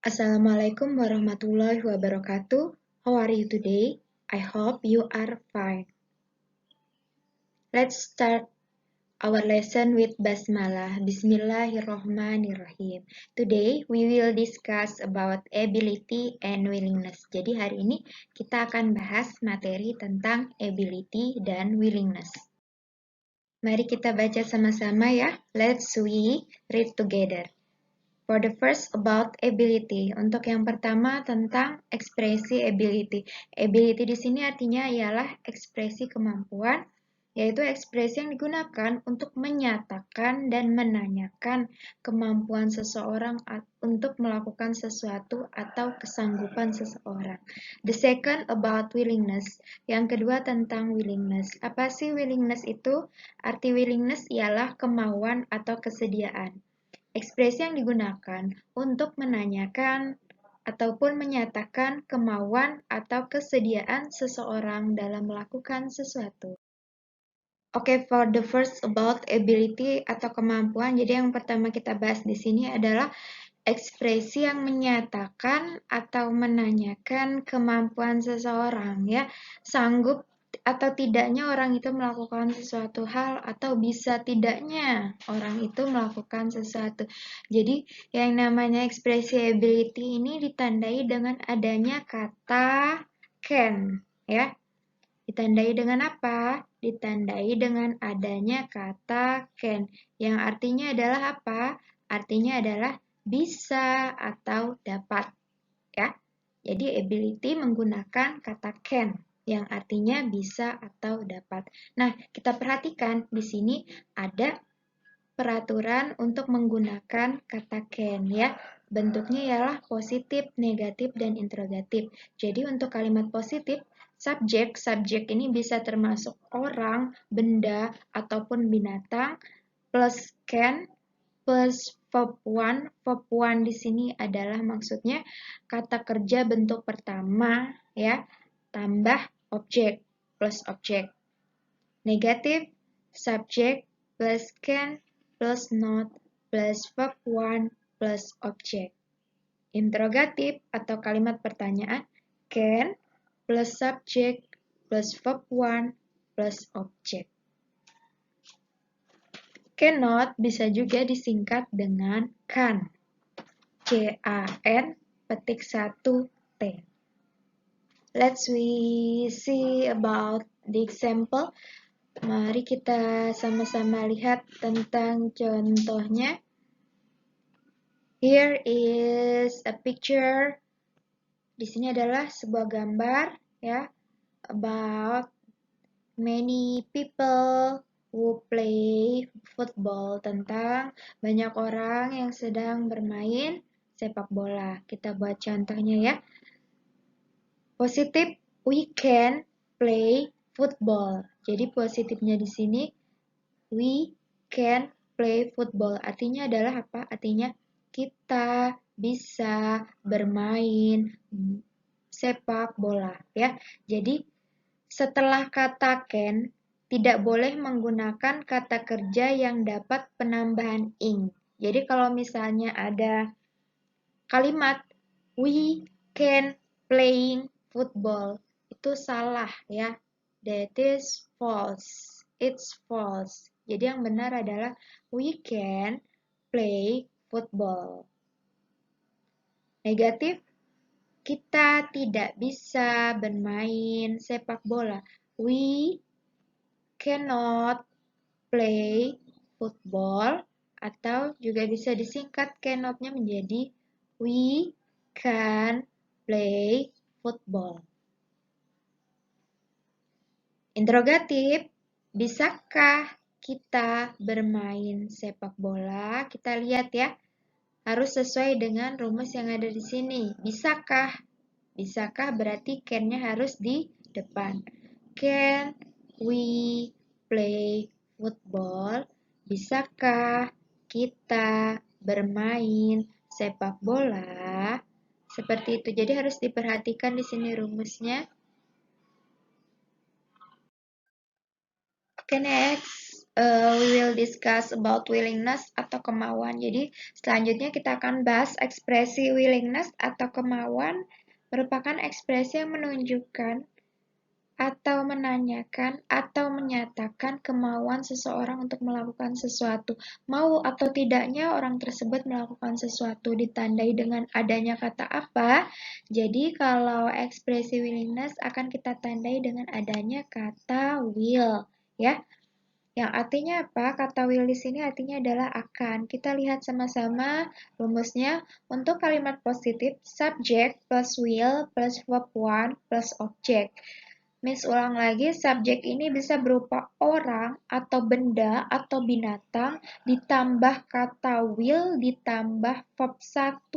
Assalamualaikum warahmatullahi wabarakatuh. How are you today? I hope you are fine. Let's start our lesson with Basmalah. Bismillahirrahmanirrahim. Today we will discuss about ability and willingness. Jadi hari ini kita akan bahas materi tentang ability dan willingness. Mari kita baca sama-sama ya. Let's we read together. For the first about ability. Untuk yang pertama tentang ekspresi ability. Ability di sini artinya ialah ekspresi kemampuan, yaitu ekspresi yang digunakan untuk menyatakan dan menanyakan kemampuan seseorang untuk melakukan sesuatu atau kesanggupan seseorang. The second about willingness. Yang kedua tentang willingness. Apa sih willingness itu? Arti willingness ialah kemauan atau kesediaan. Ekspresi yang digunakan untuk menanyakan ataupun menyatakan kemauan atau kesediaan seseorang dalam melakukan sesuatu. Oke, for the first about ability atau kemampuan, jadi yang pertama kita bahas di sini adalah ekspresi yang menyatakan atau menanyakan kemampuan seseorang ya, sanggup atau tidaknya orang itu melakukan sesuatu hal atau bisa tidaknya orang itu melakukan sesuatu. Jadi yang namanya ekspresi ability ini ditandai dengan adanya kata can ya. Ditandai dengan apa? Ditandai dengan adanya kata can yang artinya adalah apa? Artinya adalah bisa atau dapat ya. Jadi ability menggunakan kata can yang artinya bisa atau dapat. Nah, kita perhatikan di sini ada peraturan untuk menggunakan kata can ya. Bentuknya ialah positif, negatif, dan interrogatif. Jadi untuk kalimat positif, subjek ini bisa termasuk orang, benda, ataupun binatang, plus can, plus verb one. Verb one di sini adalah maksudnya kata kerja bentuk pertama ya, tambah objek plus objek. Negatif, subjek plus can plus not plus verb one plus objek. Interrogatif atau kalimat pertanyaan can plus subjek plus verb one plus objek. Cannot bisa juga disingkat dengan can. C-A-N petik 1 T. Let's we see about the example. Mari kita sama-sama lihat tentang contohnya. Here is a picture. Di sini adalah sebuah gambar ya about many people who play football, tentang banyak orang yang sedang bermain sepak bola. Kita buat contohnya ya. Positif, we can play football. Jadi positifnya di sini we can play football. Artinya adalah apa? Artinya kita bisa bermain sepak bola ya. Jadi setelah kata can tidak boleh menggunakan kata kerja yang dapat penambahan ing. Jadi kalau misalnya ada kalimat we can playing football, itu salah ya. That is false. It's false. Jadi yang benar adalah we can play football. Negatif, kita tidak bisa bermain sepak bola. We cannot play football, atau juga bisa disingkat cannot-nya menjadi we can play football. Interrogatif, bisakah kita bermain sepak bola? Kita lihat ya, harus sesuai dengan rumus yang ada di sini. Bisakah? Bisakah berarti can-nya harus di depan. Can we play football? Bisakah kita bermain sepak bola? Seperti itu. Jadi harus diperhatikan di sini rumusnya. Oke, next. we will discuss about willingness atau kemauan. Jadi selanjutnya kita akan bahas ekspresi willingness atau kemauan merupakan ekspresi yang menunjukkan atau menanyakan atau menyatakan kemauan seseorang untuk melakukan sesuatu. Mau atau tidaknya orang tersebut melakukan sesuatu ditandai dengan adanya kata apa? Jadi kalau ekspresi willingness akan kita tandai dengan adanya kata will, ya. Yang artinya apa? Kata will di sini artinya adalah akan. Kita lihat sama-sama rumusnya. Untuk kalimat positif, subject plus will plus verb one plus object. Miss ulang lagi, subjek ini bisa berupa orang atau benda atau binatang ditambah kata will ditambah verb 1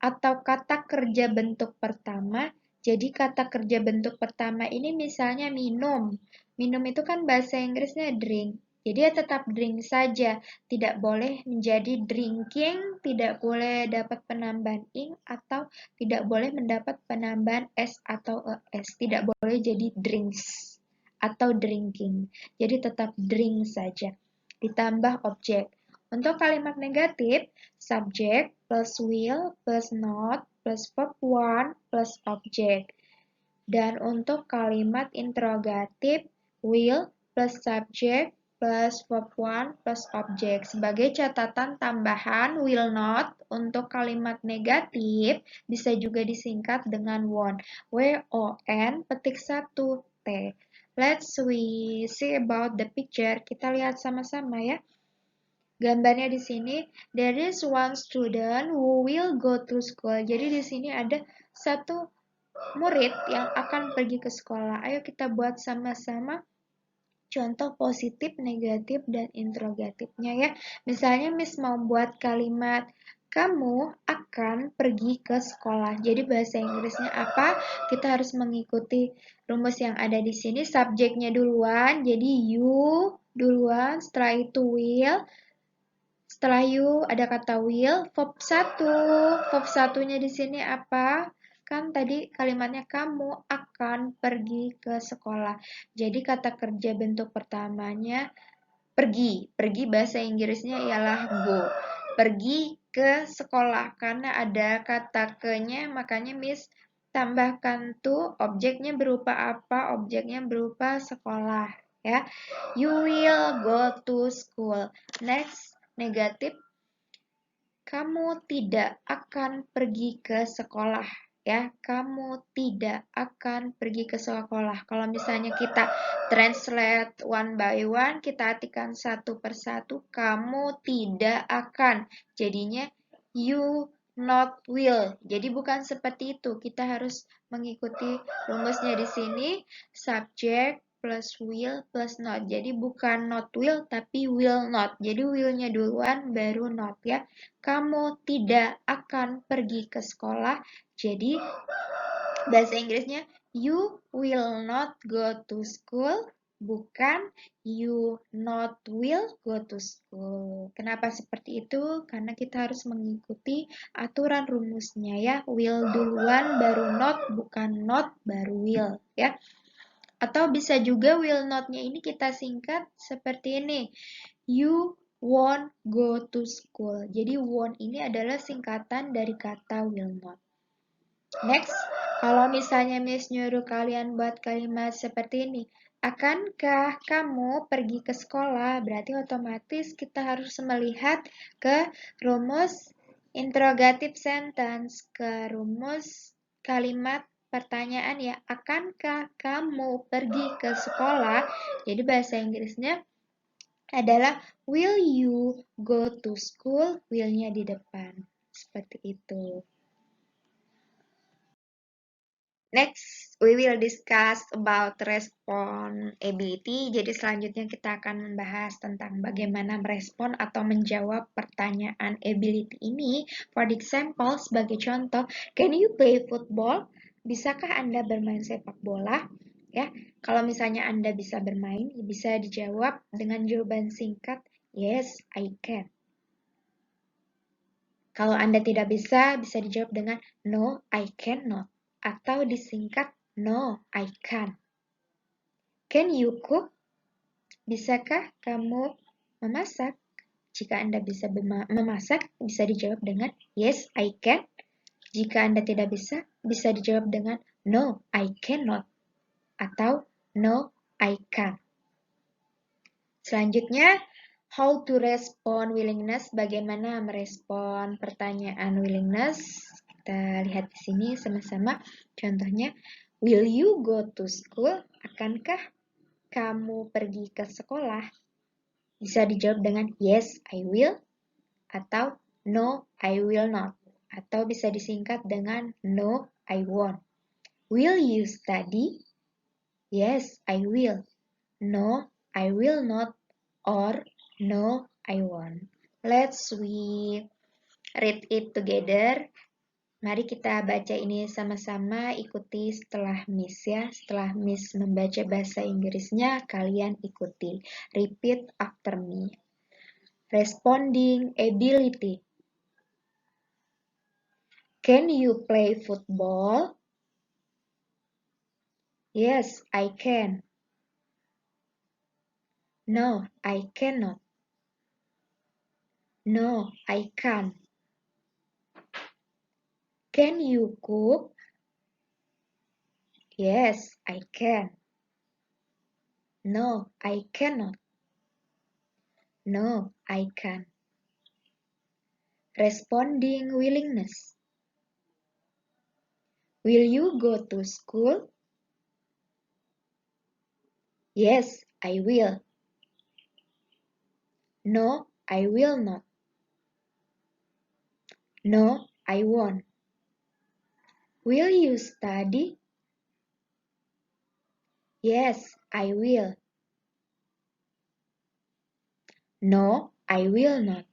atau kata kerja bentuk pertama. Jadi kata kerja bentuk pertama ini misalnya minum. Minum itu kan bahasa Inggrisnya drink. Jadi ya tetap drink saja, tidak boleh menjadi drinking, tidak boleh dapat penambahan ing, atau tidak boleh mendapat penambahan s atau es. Tidak boleh jadi drinks atau drinking. Jadi tetap drink saja. Ditambah objek. Untuk kalimat negatif, subject plus will plus not plus verb one plus object. Dan untuk kalimat interrogatif, will plus subject plus verb one plus object. Sebagai catatan tambahan, will not untuk kalimat negatif bisa juga disingkat dengan won't. W-O-N petik 1 T. Let's we see about the picture. Kita lihat sama-sama ya. Gambarnya di sini, there is one student who will go to school. Jadi di sini ada satu murid yang akan pergi ke sekolah. Ayo kita buat sama-sama contoh positif, negatif, dan interrogatifnya ya. Misalnya Miss mau buat kalimat, kamu akan pergi ke sekolah. Jadi bahasa Inggrisnya apa? Kita harus mengikuti rumus yang ada di sini. Subjeknya duluan, jadi you duluan, setelah itu will. Setelah you ada kata will, verb 1. Verb 1-nya di sini apa? Kan tadi kalimatnya kamu akan pergi ke sekolah. Jadi kata kerja bentuk pertamanya pergi. Pergi bahasa Inggrisnya ialah go. Pergi ke sekolah karena ada kata ke-nya, makanya Miss tambahkan tuh objeknya berupa apa? Objeknya berupa sekolah ya. You will go to school. Next, negatif, kamu tidak akan pergi ke sekolah ya. Kamu tidak akan pergi ke sekolah. Kalau misalnya kita translate one by one, kita artikan satu persatu, kamu tidak akan. Jadinya you not will. Jadi bukan seperti itu. Kita harus mengikuti rumusnya di sini, subject plus will plus not. Jadi bukan not will tapi will not. Jadi will-nya duluan baru not ya. Kamu tidak akan pergi ke sekolah. Jadi bahasa Inggrisnya you will not go to school, bukan you not will go to school. Kenapa seperti itu? Karena kita harus mengikuti aturan rumusnya ya. Will duluan baru not, bukan not baru will ya. Atau bisa juga will not-nya ini kita singkat seperti ini. You won't go to school. Jadi won't ini adalah singkatan dari kata will not. Next, kalau misalnya Miss nyuruh kalian buat kalimat seperti ini. Akankah kamu pergi ke sekolah? Berarti otomatis kita harus melihat ke rumus interrogative sentence, ke rumus kalimat pertanyaan ya, akankah kamu pergi ke sekolah? Jadi bahasa Inggrisnya adalah will you go to school? Will-nya di depan. Seperti itu. Next, we will discuss about respond ability. Jadi selanjutnya kita akan membahas tentang bagaimana merespon atau menjawab pertanyaan ability ini. For example, sebagai contoh, can you play football? Bisakah Anda bermain sepak bola? Ya, kalau misalnya Anda bisa bermain, bisa dijawab dengan jawaban singkat, yes, I can. Kalau Anda tidak bisa dijawab dengan no, I cannot. Atau disingkat, no, I can't. Can you cook? Bisakah kamu memasak? Jika Anda bisa memasak, bisa dijawab dengan yes, I can. Jika Anda tidak bisa dijawab dengan no, I cannot. Atau no, I can't. Selanjutnya, how to respond willingness, bagaimana merespon pertanyaan willingness. Kita lihat di sini sama-sama. Contohnya, will you go to school? Akankah kamu pergi ke sekolah? Bisa dijawab dengan yes, I will. Atau no, I will not. Atau bisa disingkat dengan no, I won't. Will you study? Yes, I will. No, I will not. Or no, I won't. Let's we read it together. Mari kita baca ini sama-sama, ikuti setelah Miss ya. Setelah Miss membaca bahasa Inggrisnya, kalian ikuti. Repeat after me. Responding ability. Can you play football? Yes, I can. No, I cannot. No, I can't. Can you cook? Yes, I can. No, I cannot. No, I can't. Responding willingness. Will you go to school? Yes, I will. No, I will not. No, I won't. Will you study? Yes, I will. No, I will not.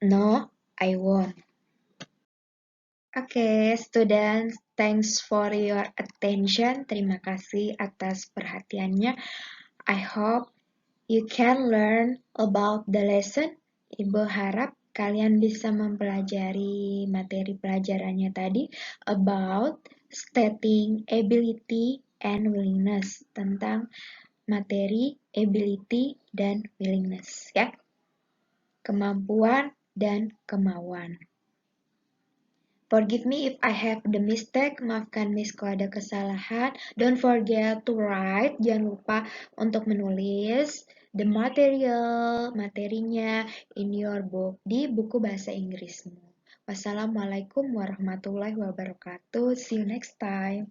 No, I won't. Okay, students, thanks for your attention. Terima kasih atas perhatiannya. I hope you can learn about the lesson. Ibu harap kalian bisa mempelajari materi pelajarannya tadi about stating ability and willingness, tentang materi ability dan willingness ya. Kemampuan dan kemauan. Forgive me if I have the mistake. Maafkan Miss kalau ada kesalahan. Don't forget to write. Jangan lupa untuk menulis the materinya in your book, di buku bahasa Inggrismu. Wassalamualaikum warahmatullahi wabarakatuh. See you next time.